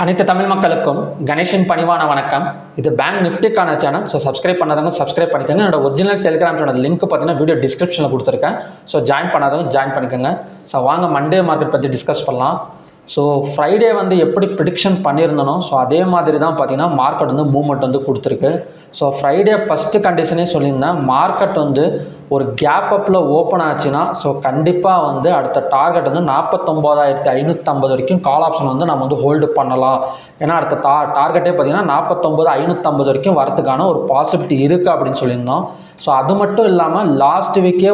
அனைத்து தமிழ் மக்களுக்கும் கணேஷின் பணிவான வணக்கம். இது பேங்க் நிஃப்டிக்கான சேனல். ஸோ சப்ஸ்கிரைப் பண்ணாதவங்க சப்ஸ்கிரைப் பண்ணிக்கோங்க. என்னோட ஒரிஜினல் டெலிகிராம் சேனல் லிங்க் பார்த்தீங்கன்னா வீடியோ டிஸ்கிரிப்ஷனில் கொடுத்துருக்கேன். ஸோ ஜாயின் பண்ணாதவங்க ஜாயின் பண்ணிக்கோங்க. ஸோ வாங்க மண்டே மார்க்கெட் பற்றி டிஸ்கஸ் பண்ணலாம். ஸோ ஃப்ரைடே எப்படி ப்ரிடிக்ஷன் பண்ணியிருந்தனோ ஸோ அதே மாதிரி தான் பார்த்தீங்கன்னா மார்க்கெட் மூவ்மெண்ட் கொடுத்துருக்கு. ஸோ ஃப்ரைடே ஃபஸ்ட்டு கண்டிஷனே சொல்லியிருந்தேன், மார்க்கெட் ஒரு கேப் அப்பில் ஓப்பன் ஆச்சுன்னா ஸோ கண்டிப்பாக அடுத்த டார்கெட் 49,550 வரைக்கும் கால் ஆப்ஷன் நம்ம ஹோல்டு பண்ணலாம். ஏன்னா அடுத்த டார்கெட்டே பார்த்தீங்கன்னா 49,550 வரைக்கும் வரதுக்கான ஒரு பாசிபிலிட்டி இருக்குது அப்படின்னு சொல்லியிருந்தோம். ஸோ அது மட்டும் இல்லாமல் லாஸ்ட் வீக்கே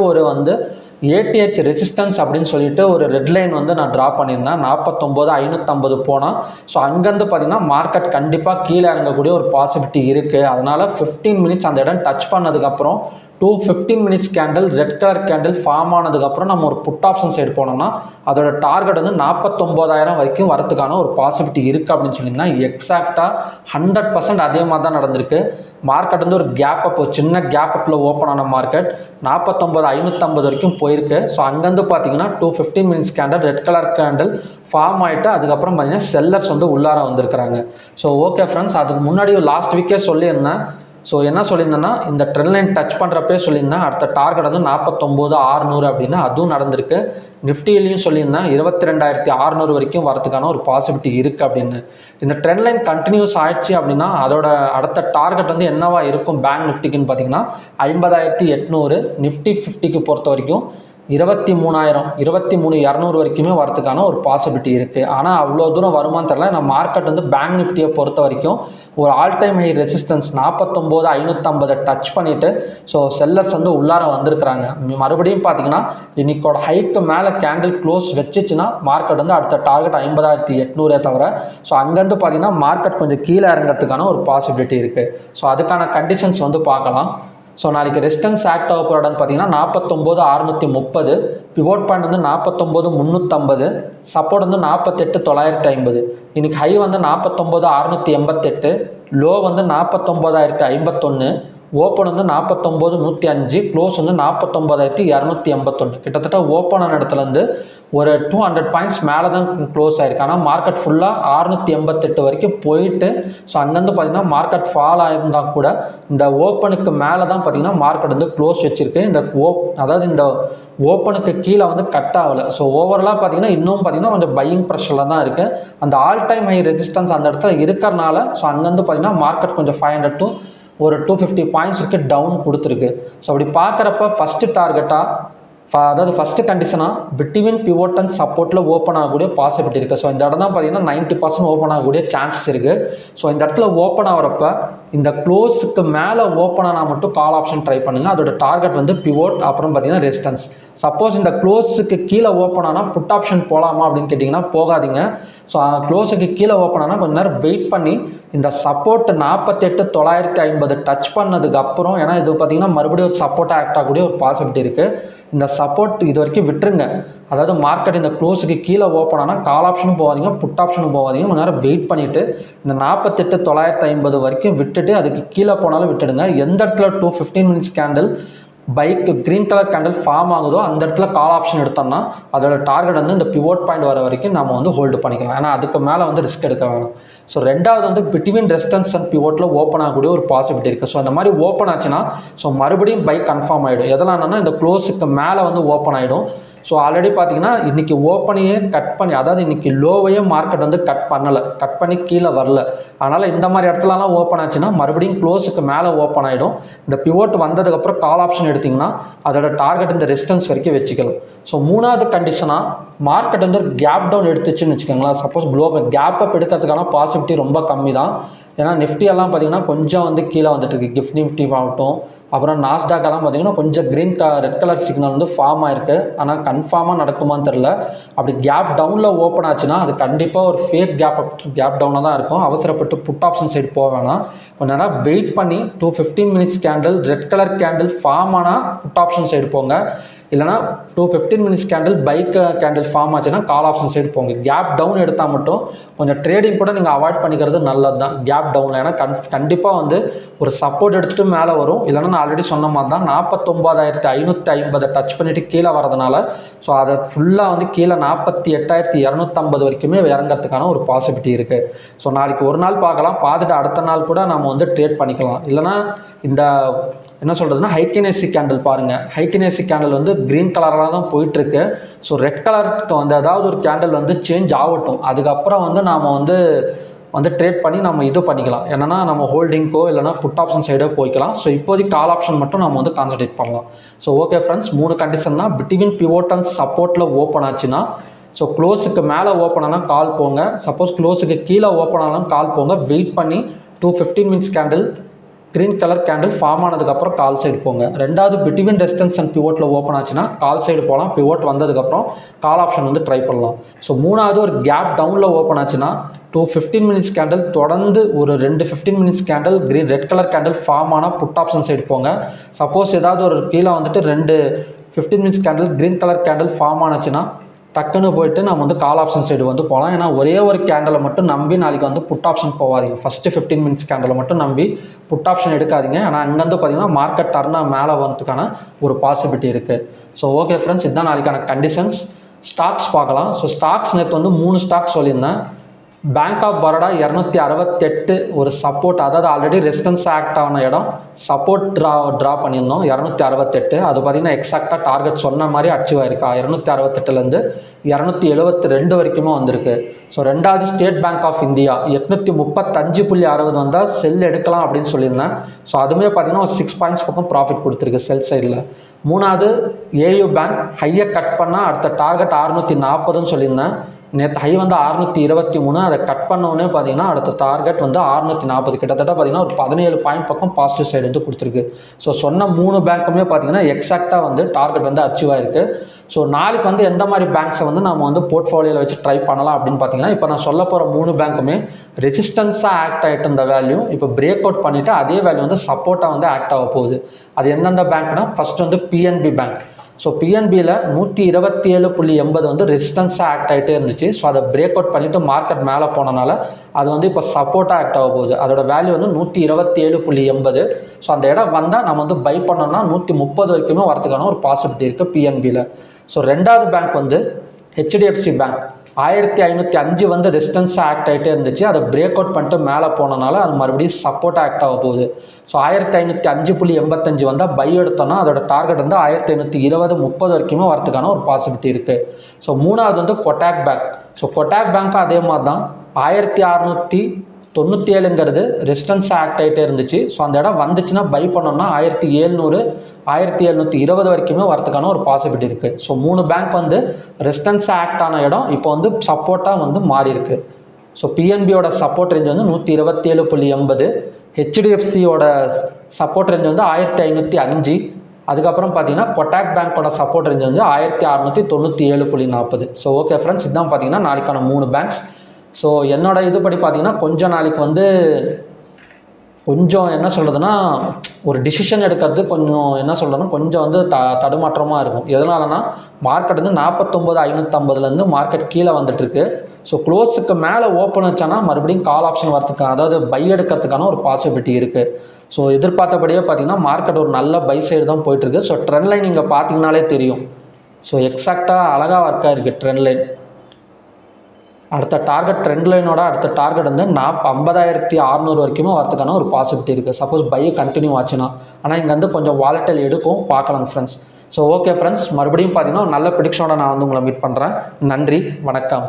ATH ரெசிஸ்டன்ஸ் அப்படின்னு சொல்லிட்டு ஒரு ரெட் லைன் நான் ட்ரா பண்ணியிருந்தேன். 49,550 போனால் ஸோ அங்கேருந்து பார்த்தீங்கன்னா மார்க்கெட் கண்டிப்பாக கீழே இறங்கக்கூடிய ஒரு பாசிபிலிட்டி இருக்குது. அதனால் 15 மினிட்ஸ் அந்த இடம் டச் பண்ணதுக்கப்புறம் 15 minutes candle red colour candle form ஆனதுக்கப்புறம் நம்ம ஒரு புட் ஆப்ஷன் சைடு போனோம்னா அதோட டார்கெட் 49,000 வரைக்கும் வரதுக்கான ஒரு பாசிபிலிட்டி இருக்குது அப்படின்னு சொல்லியிருந்தேன். எக்ஸாக்டாக 100% அதே மாதிரி தான் நடந்திருக்கு. மார்க்கெட் ஒரு கேப் அப், ஒரு சின்ன கேப் அப்பில் ஓப்பன் ஆன மார்க்கெட் 49,550 வரைக்கும் போயிருக்கு. ஸோ அங்கேருந்து பார்த்தீங்கன்னா 15 minutes candle red colour candle form ஆகிட்டு அதுக்கப்புறம் பார்த்தீங்கன்னா செல்லர்ஸ் உள்ளார வந்திருக்கிறாங்க. ஸோ ஓகே ஃப்ரெண்ட்ஸ், அதுக்கு முன்னாடி லாஸ்ட் வீக்கே சொல்லியிருந்தேன். ஸோ என்ன சொல்லியிருந்தேன்னா, இந்த ட்ரெண்ட் லைன் டச் பண்ணுறப்பே சொல்லியிருந்தேன் அடுத்த டார்கெட் 49,600 அப்படின்னு. அதுவும் நடந்திருக்கு. நிஃப்டியிலையும் சொல்லியிருந்தேன் 22,600 வரைக்கும் வரதுக்கான ஒரு பாசிபிலிட்டி இருக்குது அப்படின்னு. இந்த ட்ரெண்ட் லைன் கண்டினியூஸ் ஆயிடுச்சு அப்படின்னா அதோட அடுத்த டார்கெட் என்னவா இருக்கும் பேங்க் நிஃப்டிக்குன்னு பார்த்தீங்கன்னா 50,800. நிஃப்டி 50க்கு பொறுத்த வரைக்கும் 23,200 வரைக்குமே வரதுக்கான ஒரு பாசிபிலிட்டி இருக்குது. ஆனால் அவ்வளோ தூரம் வருமானு தெரியல. நான் மார்க்கெட் பேங்க் நிஃப்டியை பொறுத்த வரைக்கும் ஒரு all time high resistance 49,550 touch பண்ணிவிட்டு ஸோ செல்லர்ஸ் உள்ளார வந்திருக்கிறாங்க. மறுபடியும் பார்த்தீங்கன்னா இன்னைக்கோட ஹைக்கு மேலே கேண்டில் க்ளோஸ் வச்சுச்சுன்னா மார்க்கெட் அடுத்த டார்கெட் 50,800 தவிர ஸோ அங்கேருந்து பார்த்தீங்கன்னா மார்க்கெட் கொஞ்சம் கீழே இறங்கிறதுக்கான ஒரு பாசிபிலிட்டி இருக்குது. ஸோ அதுக்கான கண்டிஷன்ஸ் பார்க்கலாம். ஸோ நாளைக்கு ரெசிஸ்டன்ஸ் ஆக்ட் ஆக போகிற இடம் பார்த்தீங்கன்னா 49,630, பிவோட் பாயிண்ட் 49,350, சப்போர்ட் 48,950. இன்னைக்கு ஹை 49,688, லோ 49,051, ஓப்பன் 49,105, க்ளோஸ் 49,281. கிட்டத்தட்ட ஓப்பன் ஆன இடத்துலேருந்து ஒரு 200 பாயிண்ட்ஸ் மேலே தான் க்ளோஸ் ஆயிருக்கு. ஆனால் மார்க்கெட் ஃபுல்லாக 688 வரைக்கும் போயிட்டு ஸோ அங்கேருந்து பார்த்தீங்கன்னா மார்க்கெட் ஃபால் ஆகிருந்தால் கூட இந்த ஓப்பனுக்கு மேலே தான் பார்த்தீங்கன்னா மார்க்கெட் க்ளோஸ் வச்சுருக்கு. அதாவது இந்த ஓப்பனுக்கு கீழே கட் ஆகலை. ஸோ ஓவராலாக பார்த்தீங்கன்னா இன்னும் பார்த்தீங்கன்னா கொஞ்சம் பையிங் ப்ரெஷரில் தான் இருக்குது. அந்த ஆல் டைம் ஹை ரெசிஸ்டன்ஸ் அந்த இடத்துல இருக்கிறனால ஸோ அங்கேருந்து பார்த்தீங்கன்னா மார்க்கெட் கொஞ்சம் 500 to ஒரு 250 பாயிண்ட்ஸ் டவுன் கொடுத்துருக்கு. ஸோ அப்படி பார்க்குறப்ப ஃபஸ்ட்டு டார்கெட்டாக அதாவது ஃபஸ்ட்டு கண்டிஷனாக பிட்வீன் பிவோட் அண்ட் சப்போர்ட்டில் ஓப்பன் ஆகக்கூடிய பாசிபிலிட்டி இருக்குது. ஸோ இந்த இடம் தான் பார்த்தீங்கன்னா 90% ஓப்பன் ஆகக்கூடிய சான்சஸ் இருக்குது. ஸோ இந்த இடத்துல ஓப்பன் ஆகிறப்ப இந்த க்ளோஸுக்கு மேலே ஓப்பன் ஆனால் மட்டும் கால் ஆப்ஷன் ட்ரை பண்ணுங்கள். அதோட டார்கெட் பிவோட், அப்புறம் பார்த்தீங்கன்னா ரெசிஸ்டன்ஸ். சப்போஸ் இந்த க்ளோஸுக்கு கீழே ஓப்பன் ஆனால் புட் ஆப்ஷன் போகலாமா அப்படின்னு கேட்டிங்கன்னா போகாதீங்க. ஸோ க்ளோஸுக்கு கீழே ஓப்பன் ஆனால் கொஞ்சம் நேரம் வெயிட் பண்ணி இந்த சப்போர்ட் 48,950 டச் பண்ணதுக்கப்புறம், ஏன்னா இது பார்த்தீங்கன்னா மறுபடியும் ஒரு சப்போர்ட்டாக ஆக்ட் ஆகக்கூடிய ஒரு பாசிபிலிட்டி இருக்குது. இந்த சப்போர்ட் இது வரைக்கும் விட்டுருங்க. அதாவது மார்க்கெட் இந்த க்ளோஸுக்கு கீழே ஓப்பன் ஆனால் கால் ஆப்ஷனும் போகாதீங்க, புட் ஆப்ஷனும் போகாதீங்க. கொஞ்ச நேரம் வெயிட் பண்ணிவிட்டு இந்த 48,950 வரைக்கும் விட்டுட்டு அதுக்கு கீழே போனாலும் விட்டுடுங்க. எந்த இடத்துல 15 மினிட்ஸ் கேண்டில் பைக்கு க்ரீன் கலர் கேண்டில் ஃபார்ம் ஆகுதோ அந்த இடத்துல கால் ஆப்ஷன் எடுத்தோம்னா அதோட டார்கெட் இந்த பிவோட் பாயிண்ட் வர வரைக்கும் நம்ம ஹோல்டு பண்ணிக்கலாம். ஏன்னா அதுக்கு மேலே ரிஸ்க் எடுக்க வேணும். ஸோ ரெண்டாவது பிட்வீன் ரெசிஸ்டன்ஸ் அண்ட் பிவோட்டில் ஓப்பன் ஆகக்கூடிய ஒரு பாசிபிலிட்டி இருக்குது. ஸோ அந்த மாதிரி ஓப்பன் ஆச்சுன்னா ஸோ மறுபடியும் பை கன்ஃபார்ம் ஆகிடும். எதெல்லாம் இந்த க்ளோஸுக்கு மேலே ஓப்பன் ஆகிடும். ஸோ ஆல்ரெடி பார்த்தீங்கன்னா இன்றைக்கி ஓப்பனையே கட் பண்ணி, அதாவது இன்றைக்கி லோவையே மார்க்கெட் கட் பண்ணலை, கட் பண்ணி கீழே வரல. அதனால் இந்த மாதிரி இடத்துலலாம் ஓப்பன் ஆச்சுன்னா மறுபடியும் க்ளோஸுக்கு மேலே ஓப்பன் ஆகிடும். இந்த பிவோட் வந்ததுக்கப்புறம் கால் ஆப்ஷன் எடுத்திங்கன்னா அதோட டார்கெட் இந்த ரெசிஸ்டன்ஸ் வரைக்கும் வச்சுக்கலாம். ஸோ மூணாவது கண்டிஷனாக மார்க்கெட் ஒரு கேப் டவுன் எடுத்துச்சுன்னு வச்சுக்கோங்களேன். சப்போஸ் குளோபல் கேப் அப் எடுக்கிறதுக்கான பாசிபிலிட்டி ரொம்ப கம்மி தான். ஏன்னா நிஃப்டியெல்லாம் பார்த்தீங்கன்னா கொஞ்சம் கீழே வந்துட்டுருக்கு. கிஃப்ட் நிஃப்டி ஆகட்டும், அப்புறம் நாஸ்டாக்கெல்லாம் பார்த்தீங்கன்னா கொஞ்சம் ரெட் கலர் சிக்னல் ஃபார்ம் ஆயிருக்கு. ஆனால் கன்ஃபார்மாக நடக்குமான்னு தெரில. அப்படி கேப் டவுனில் ஓப்பன் ஆச்சுன்னா அது கண்டிப்பாக ஒரு ஃபேக் கேப் டவுனாக தான் இருக்கும். அவசரப்பட்டு புட் ஆப்ஷன் சைடு போக வேணாம். கொஞ்ச நேரம் வெயிட் பண்ணி 15 minutes candle red colour candle form ஆனால் புட் ஆப்ஷன் சைடு போங்க. இல்லைனா 215 மினிட்ஸ் கேண்டில் பைக் கேண்டில் ஃபார்ம் ஆச்சுன்னா கால் ஆப்ஷன் சைடு போங்க. கேப் டவுன் எடுத்தால் மட்டும் கொஞ்சம் ட்ரேடிங் கூட நீங்கள் அவாய்ட் பண்ணிக்கிறது நல்லது தான் கேப் டவுனில். ஏன்னா கண்டிப்பாக வந்து ஒரு சப்போர்ட் எடுத்துகிட்டு மேலே வரும். இல்லைனா நான் ஆல்ரெடி சொன்ன மாதிரி தான் 49,550 டச் பண்ணிவிட்டு கீழே வரதுனால ஸோ அதை ஃபுல்லாக வந்து கீழே 48,250 வரைக்குமே இறங்கிறதுக்கான ஒரு பாசிபிலிட்டி இருக்குது. ஸோ நாளைக்கு ஒரு நாள் பார்க்கலாம், பார்த்துட்டு அடுத்த நாள் கூட நம்ம வந்து ட்ரேட் பண்ணிக்கலாம். இல்லைனா இந்த என்ன சொல்கிறதுனா ஹைக்கினேசி கேண்டில் பாருங்கள். ஹைக்கினேசி கேண்டில் வந்து க்ரீன் கலராக தான் போயிட்டுருக்கு. ஸோ ரெட் கலருக்கு வந்து ஏதாவது ஒரு கேண்டில் வந்து சேஞ்ச் ஆகட்டும், அதுக்கப்புறம் வந்து நாம் வந்து ட்ரேட் பண்ணி நம்ம இது பண்ணிக்கலாம். என்னென்னா நம்ம ஹோல்டிங்கோ இல்லைனா புட் ஆப்ஷன் சைடோ போய்க்கலாம். ஸோ இப்போதைக்கு கால் ஆப்ஷன் மட்டும் நம்ம வந்து கான்சன்ட்ரேட் பண்ணலாம். ஸோ ஓகே ஃப்ரெண்ட்ஸ், 3 கண்டிஷன் தான். பிட்வீன் பிவோட் அண்ட் சப்போர்ட்டில் ஓப்பன் ஆச்சுன்னா ஸோ க்ளோஸுக்கு மேலே ஓப்பன் ஆனால் கால் போங்க. சப்போஸ் க்ளோஸுக்கு கீழே ஓப்பன் ஆனாலும் கால் போங்க. வெயிட் பண்ணி 215 minutes candle green colour candle form ஆனதுக்கப்புறம் கால் சைடு போங்க. ரெண்டாவது பிட்வீன் ரெசிஸ்டன்ஸ் அண்ட் பிவோட்டில் ஓப்பன் ஆச்சுன்னா கால் சைடு போகலாம். பிவோட் வந்ததுக்கப்புறம் கால் ஆப்ஷன் வந்து ட்ரை பண்ணலாம். ஸோ மூணாவது ஒரு கேப் டவுனில் ஓப்பன் ஆச்சுன்னா 215 மினிட்ஸ் கேண்டில் தொடர்ந்து ஒரு 2 15 minutes candle red colour candle form ஆனால் புட் ஆப்ஷன் சைடு போங்க. சப்போஸ் ஏதாவது ஒரு கீழே வந்துட்டு 2 15 minutes candle green colour candle form ஆனாச்சுன்னா டக்குன்னு போயிட்டு நம்ம வந்து கால் ஆப்ஷன் சைடு வந்து போகலாம். ஏன்னா ஒரே ஒரு கேண்டலை மட்டும் நம்பி நாளைக்கு வந்து புட் ஆப்ஷன் போகாதீங்க. ஃபஸ்ட்டு 15 மினிட்ஸ் கேண்டலை மட்டும் நம்பி புட் ஆப்ஷன் எடுக்காதீங்க. ஆனால் அங்கேருந்து பார்த்தீங்கன்னா மார்க்கெட் டர்னாக மேலே வரதுக்கான ஒரு பாசிபிலிட்டி இருக்குது. ஸோ ஓகே ஃப்ரெண்ட்ஸ், இதுதான் நாளைக்கான கண்டிஷன்ஸ். ஸ்டாக்ஸ் பார்க்கலாம். ஸோ ஸ்டாக்ஸ் நேற்று வந்து 3 ஸ்டாக்ஸ் சொல்லியிருந்தேன். பேங்க் ஆஃப் பரோடா 268 ஒரு சப்போர்ட், அதாவது ஆல்ரெடி ரெசிஸ்டன்ஸ் ஆக்ட் ஆன இடம் சப்போர்ட் ட்ரா பண்ணியிருந்தோம் 268. அது பார்த்திங்கன்னா எக்ஸாக்டாக டார்கெட் சொன்ன மாதிரி அச்சீவ் ஆயிருக்கா. 268லேருந்து 272 வரைக்குமே வந்திருக்கு. ஸோ ரெண்டாவது ஸ்டேட் பேங்க் ஆஃப் இந்தியா 835.60 வந்தால் செல் எடுக்கலாம் அப்படின்னு சொல்லியிருந்தேன். ஸோ அதுவுமே பார்த்திங்கன்னா ஒரு 6 பாயிண்ட்ஸ் பக்கம் ப்ராஃபிட் கொடுத்துருக்கு செல் சைடில். மூணாவது ஏயு பேங்க் ஹையை கட் பண்ணால் அடுத்த டார்கெட் 640ன்னு சொல்லியிருந்தேன். நேற்று ஹை வந்து 623, அதை கட் பண்ணோன்னே பார்த்தீங்கன்னா அடுத்த டார்கெட் வந்து 640, கிட்டத்தட்ட பார்த்தீங்கன்னா ஒரு 17 பாயிண்ட் பக்கம் பாசிட்டிவ் சைடு வந்து கொடுத்துருக்கு. ஸோ சொன்ன 3 பேங்க்குமே பார்த்தீங்கன்னா எக்ஸாக்டாக வந்து டார்கெட் வந்து அச்சீவ் ஆயிருக்கு. ஸோ நாளைக்கு வந்து எந்த மாதிரி பேங்க்ஸை வந்து நம்ம வந்து போர்ட்ஃபோலியோவில் வச்சு ட்ரை பண்ணலாம் அப்படின்னு பார்த்தீங்கன்னா, இப்போ நான் சொல்ல போகிற 3 பேங்க்குமே ரெசிஸ்டன்ஸாக ஆக்ட் ஆகிட்டு இருந்த வேல்யூ இப்போ பிரேக் அவுட் பண்ணிவிட்டு அதே வேல்யூ வந்து சப்போர்ட்டாக வந்து ஆக்ட் ஆக போகுது. அது எந்தெந்த பேங்க்னா, ஃபஸ்ட்டு வந்து பிஎன்பி பேங்க். ஸோ பிஎன்பியில் 127.80 வந்து ரெசிஸ்டன்ஸாக ஆக்ட் ஆகிட்டே இருந்துச்சு. ஸோ அதை பிரேக் அவுட் பண்ணிவிட்டு மார்க்கெட் மேலே போனனால அது வந்து இப்போ சப்போர்ட்டாக ஆக்ட் ஆக போகுது. அதோட வேல்யூ வந்து 127.80. ஸோ அந்த இடம் வந்தால் நம்ம வந்து பை பண்ணோம்னா 130 வரைக்குமே வரதுக்கான ஒரு பாசிபிலிட்டி இருக்குது பிஎன்பியில். ஸோ ரெண்டாவது பேங்க் வந்து ஹெச்டிஎஃப்சி பேங்க் 1505 வந்து ரெசிஸ்டன்ஸாக ஆக்ட் ஆகிட்டே இருந்துச்சு. அதை பிரேக் அவுட் பண்ணிட்டு மேலே போனனால அது மறுபடியும் சப்போர்ட்டாக ஆக்ட் ஆக போகுது. ஸோ 1505.85 வந்தால் பை எடுத்தோன்னா அதோட டார்கெட் வந்து 1520-30 வரைக்குமே வரதுக்கான ஒரு பாசிபிலிட்டி இருக்குது. ஸோ மூணாவது வந்து கொட்டாக் பேங்க். ஸோ கொட்டாக் பேங்க்கும் அதே மாதிரி தான் 1697ங்கிறது ரெசிஸ்டன்ஸ் ஆக்ட் ஆகிட்டே இருந்துச்சு. ஸோ அந்த இடம் வந்துச்சுன்னா பை பண்ணோம்னா 1720 வரைக்குமே வரதுக்கான ஒரு பாசிபிலிட்டி இருக்குது. ஸோ 3 பேங்க் வந்து ரெசிஸ்டன்ஸ் ஆக்ட் ஆன இடம் இப்போ வந்து சப்போர்ட்டாக வந்து மாறி இருக்கு. ஸோ பிஎன்பியோட சப்போர்ட் ரேஞ்ச் வந்து 127.80, ஹெச்டிஎஃப்சியோட சப்போர்ட் ரேஞ்ச் வந்து 1505. அதுக்கப்புறம் பார்த்தீங்கன்னா கொட்டாக் பேங்க்கோட சப்போர்ட் ரேஞ்ச் வந்து 1697.40. ஸோ ஓகே ஃப்ரெண்ட்ஸ், இதுதான் பார்த்தீங்கன்னா நாளைக்கான 3 பேங்க்ஸ். ஸோ என்னோட இதுபடி பார்த்தீங்கன்னா கொஞ்சம் நாளைக்கு வந்து கொஞ்சம் என்ன சொல்கிறதுனா ஒரு டிசிஷன் எடுக்கிறது கொஞ்சம் என்ன சொல்கிறதுனா கொஞ்சம் வந்து தடுமாற்றமாக இருக்கும். எதனாலனா மார்க்கெட் வந்து 49,550லேருந்து மார்க்கெட் கீழே வந்துட்டுருக்கு. ஸோ க்ளோஸுக்கு மேலே ஓப்பன் வச்சானா மறுபடியும் கால் ஆப்ஷன் வரதுக்கான, அதாவது பை எடுக்கிறதுக்கான ஒரு பாசிபிலிட்டி இருக்குது. ஸோ எதிர்பார்த்தபடியே பார்த்தீங்கன்னா மார்க்கெட் ஒரு நல்ல பை சைடு தான் போயிட்டுருக்கு. ஸோ ட்ரெண்ட் லைன் நீங்கள் பார்த்தீங்கனாலே தெரியும். ஸோ எக்ஸாக்டாக அழகாக ஒர்க்காக இருக்குது ட்ரெண்ட் லைன். அடுத்த டார்கெட் ட்ரெண்ட் லைனோட அடுத்த டார்கெட் வந்து 50,600 வரைக்குமே வரதுக்கான ஒரு பாசிபிலிட்டி இருக்குது. சப்போஸ் பை கண்டினியூ ஆச்சுன்னா. ஆனால் இங்கே வந்து கொஞ்சம் வாலட்டைல் எடுக்கும், பார்க்கலாம் ஃப்ரெண்ட்ஸ். ஸோ ஓகே ஃப்ரெண்ட்ஸ், மறுபடியும் பார்த்தீங்கன்னா ஒரு நல்ல ப்ரெடிக்ஷனோட நான் வந்து உங்களை மீட் பண்ணுறேன். நன்றி, வணக்கம்.